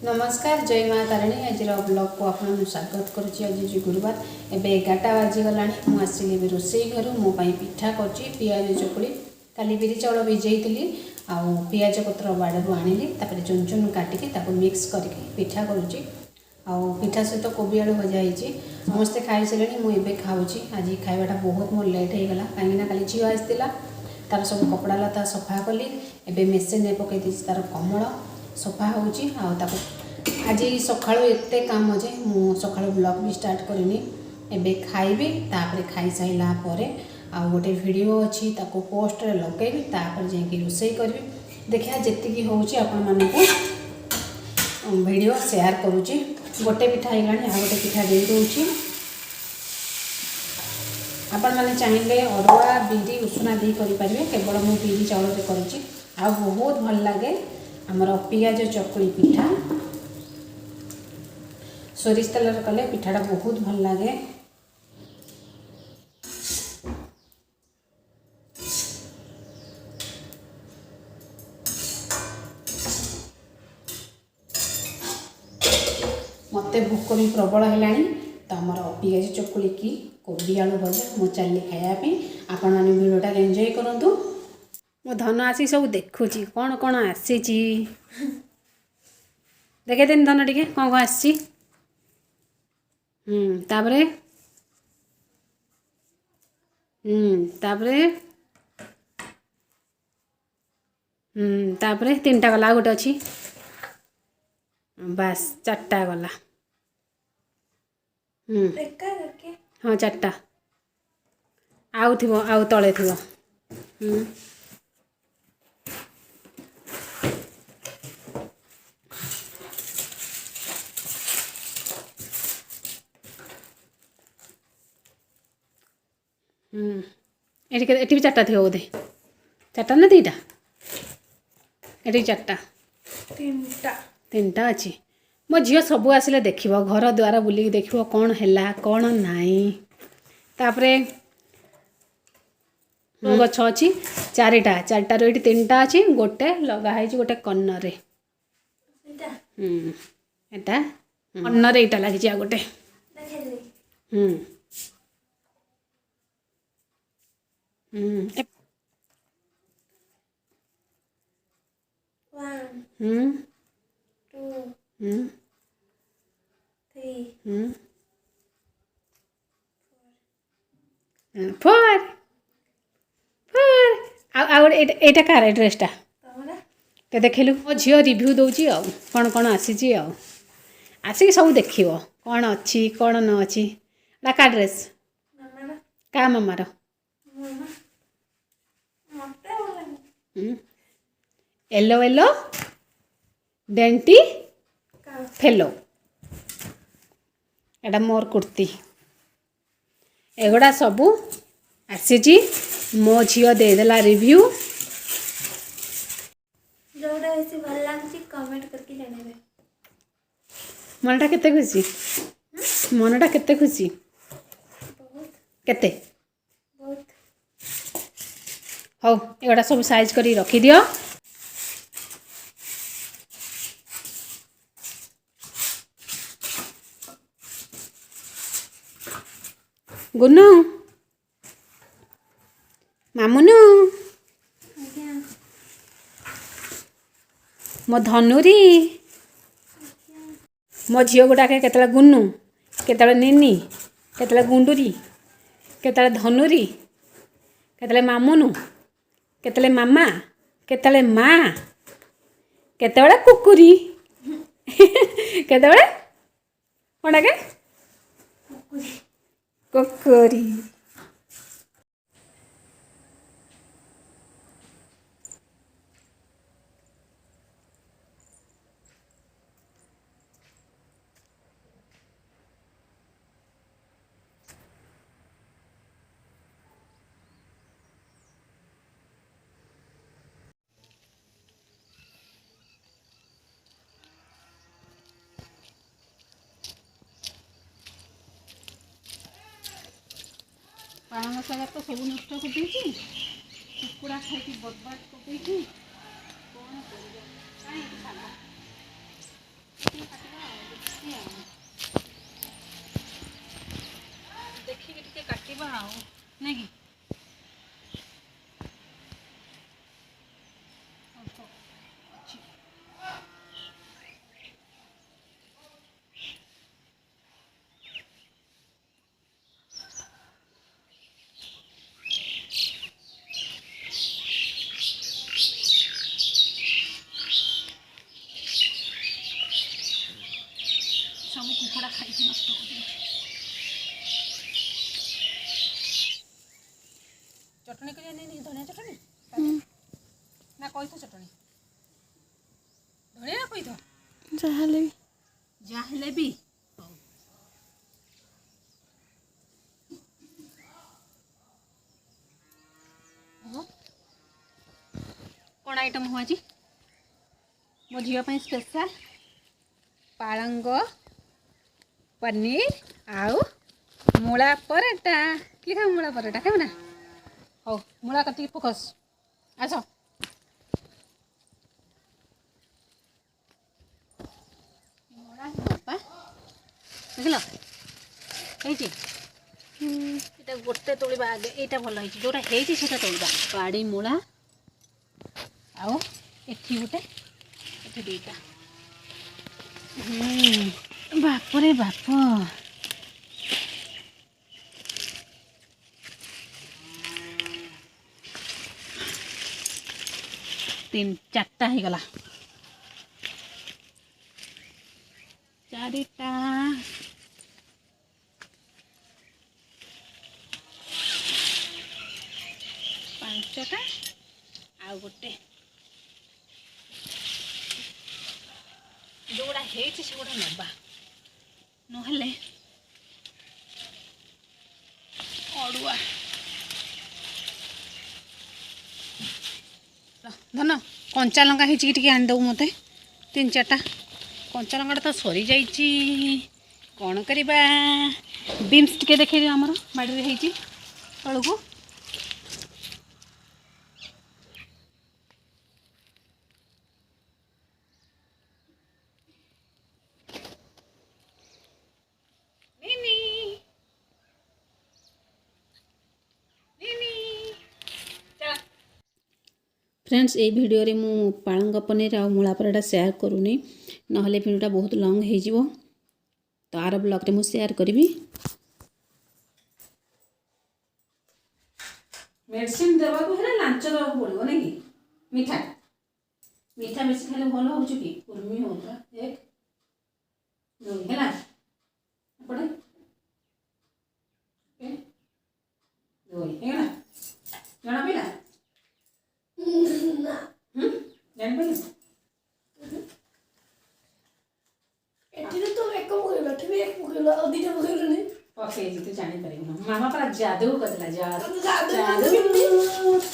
नमस्कार जय माँ तारिणी आज ब्लॉग को आपन स्वागत करुच्ची। आज जो गुरुवार एवं 11टा बाजिगला मुझे रोसई घर मोपाई पिठा कर पियाज चकुड़ी काली बिरी चाउल भिजई आउ पियाज पत्र बाड़ू आनिली चुन चुन काटिकी मिक्स करके पिठा करुच्ची। आउ पिठा सहित कोबी आलू भजा होती समस्ते खाई सारे मुझे खाऊँगी। आज खावाटा बहुत मोर लेट हो गला कहीं काली झील आसाला तार सब कपड़ा लता सफा कली एवं मेसीन पकई तार कमल सफा होची। आज सकाळु एते काम जे मु सकाळु ब्लॉग भी स्टार्ट करनी एबे खाइबी तापर खाई साइला परे आ गोटे वीडियो अछि ताको पोस्ट रे लगेबी तापर जे कि रोसई करबी। देखिया जेति की होउची आपन मन को वीडियो शेयर करूची। गोटे पिठा हेलानी आ गोटे पिठा दे दोउची। आपण माने चाहिए अरुआ बिरी उषुना दी करि परिबे केवल मु बिरी चाउल रे करूची। आ बहुत भल लागे हमर पियाज चकुली पिठा सोरिष तेल कले पिठाटा बहुत भल लगे। मते भूक भी प्रबल है तो आमर पियाज चकुली की कोबी आलू भजा मु चली खायापी। आपण मैंने वीडियोटा एंजॉय करूँ। मो धन आसी सब देखुची कौन कौन आसी देखे दिन धन टे कौन कौन आसी तापरे तापरे तापरे 3टा गला गोटे अच्छी बास 4टा गला हाँ 4टा आउ थी आउ तले थी एटी भी 4टा थी बोधे 4टा ना 2टा एटी 4टा 3टा अच्छी। मो झील सब आसिले देख घर द्वार बुलिक देख कौन है कौन नाई तापरे गछ अच्छी 4टा 4टार ये 3टा अच्छी गोटे लगाई गोटे कन्नर एटा कन्नर एटा लगी आ गोटे एटा कार ड्रेसटा तो देखलु मो झील रिव्यू दौची कौन कौन आसी आसिक सब देख कौन अच्छी कौन न अच्छी का ड्रेस का मामार येलो येलो डेंटी फेलो एटा मोर कुर्ती एगुड़ा सबू आसी मो झील देदेला रिव्यू जोड़ा बेसी भल लागछि कमेंट करके जणाइबे। मनटा केते खुशी मनटा केते खुशी बहुत केते बहुत हौ एगुड़ा सब साइज करी रखी दियो। गुन्नू मामुनु मो धनुरी मो झील गुड़ा केतला गुन्नू केतला निनी केतला गुंडूरी केतला धनुरी केतले मामुनु केतले मामा केतले माँ केतले कुकुरी केतले कौन के कुकुरी पाण मसला तो सब नष्ट कर कुकुड़ा खाई बर्बाद कर कौन देखिए टिके काटिबा नहीं कि सब कुकुड़ा खाई नष्ट हो चटनी कर धनिया चटनी ना कही तो चटनी धनिया ना कही तो जहाँ भी कौन आइटम हुआ जी मो झील स्पेशल पालंग पनीर आउ मूला पराठा किए खा मूला पराठा खाऊ ना हो मूला कति फोकस आस मूला बापा देखल ये गोटे तोड़ा आगे यहाँ भल है जोटा होता तोड़ा पाड़ी मूला आउ एठी गोटे एठी दुईटा बाप रे बाप 3-4टा हो गला 4टा 5टा आउ गोटे जोड़ा है से गोटा नवा नहले अड़ुआ धन कंचा लंका होती आनीदेव मत 3-4टा कंचा लंका तो सरी जा कौन करवा बीम्स टे देखे आमर बाड़ी तलू को फ्रेंड्स ये वीडियो रे मु पालंग पनीर आ मूला पराठा शेयर करूनी नहले वीडियोटा बहुत लॉन्ग हो जिवो तो आर ब्लॉग रे मु शेयर करी मेडिसिन देवा को है लांच देवा पड़ो नहीं कि मीठा मीठा बेसी खाले भल हो कि कुर्मी होगा 1 2 है पड़े 2 है जाना पिला जान पे एठी तो एक पकड़ बैठे भी एक पकड़ और दीटा पकड़ नहीं ओके जी तो जाने पारेगा मामा पर जादू करला जादू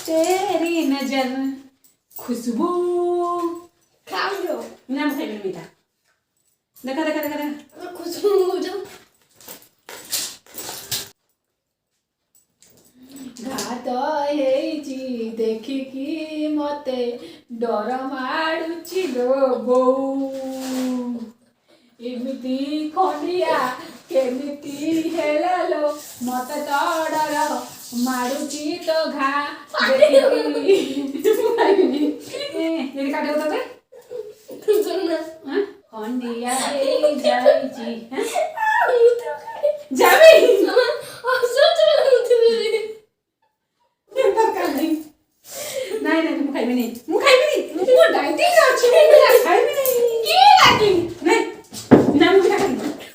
तेरी नजर खुशबू खाओ जो नाम खाई मीठा देखा देखा देखा देखा खुशबू हो जो घात हेची देखिकी मते डर माडुची लो बो एमिति खंडिया केमिति हेला लो मते तो डर माडुची तो घा देखिकी ये काटे होता बे सुनना हां खंडिया हे जाईची हैं जाबी सोच रहा नहीं नहीं नहीं मु खाइबे नहीं मु डाइटिंग अछि